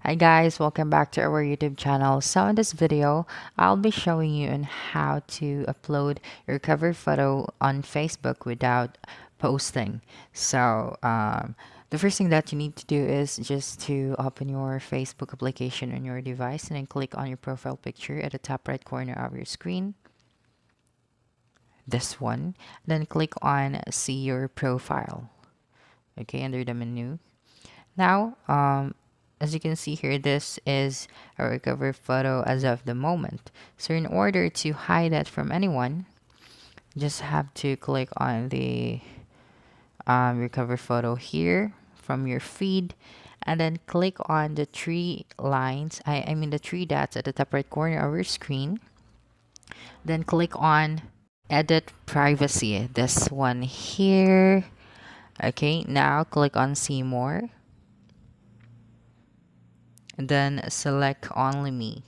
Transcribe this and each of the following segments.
Hi guys, welcome back to our YouTube channel. So in this video, I'll be showing you on how to upload your cover photo on Facebook without posting. The first thing that you need to do is just to open your Facebook application on your device and then click on your profile picture at the top right corner of your screen. This one. Then click on see your profile. Okay, under the menu. Now, as you can see here, this is a recovered photo as of the moment. So in order to hide that from anyone, just have to click on the recover photo here from your feed and then click on the three lines, I mean the three dots at the top right corner of your screen. Then click on edit privacy, this one here. Okay, now click on see more and then select only me.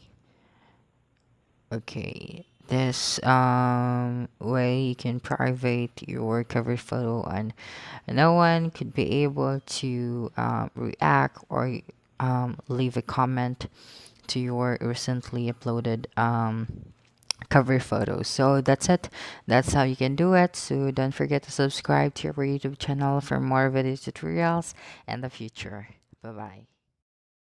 Okay, this way you can private your cover photo and no one could be able to react or leave a comment to your recently uploaded cover photo. So that's it. That's how you can do it. So don't forget to subscribe to our YouTube channel for more video tutorials in the future. Bye bye.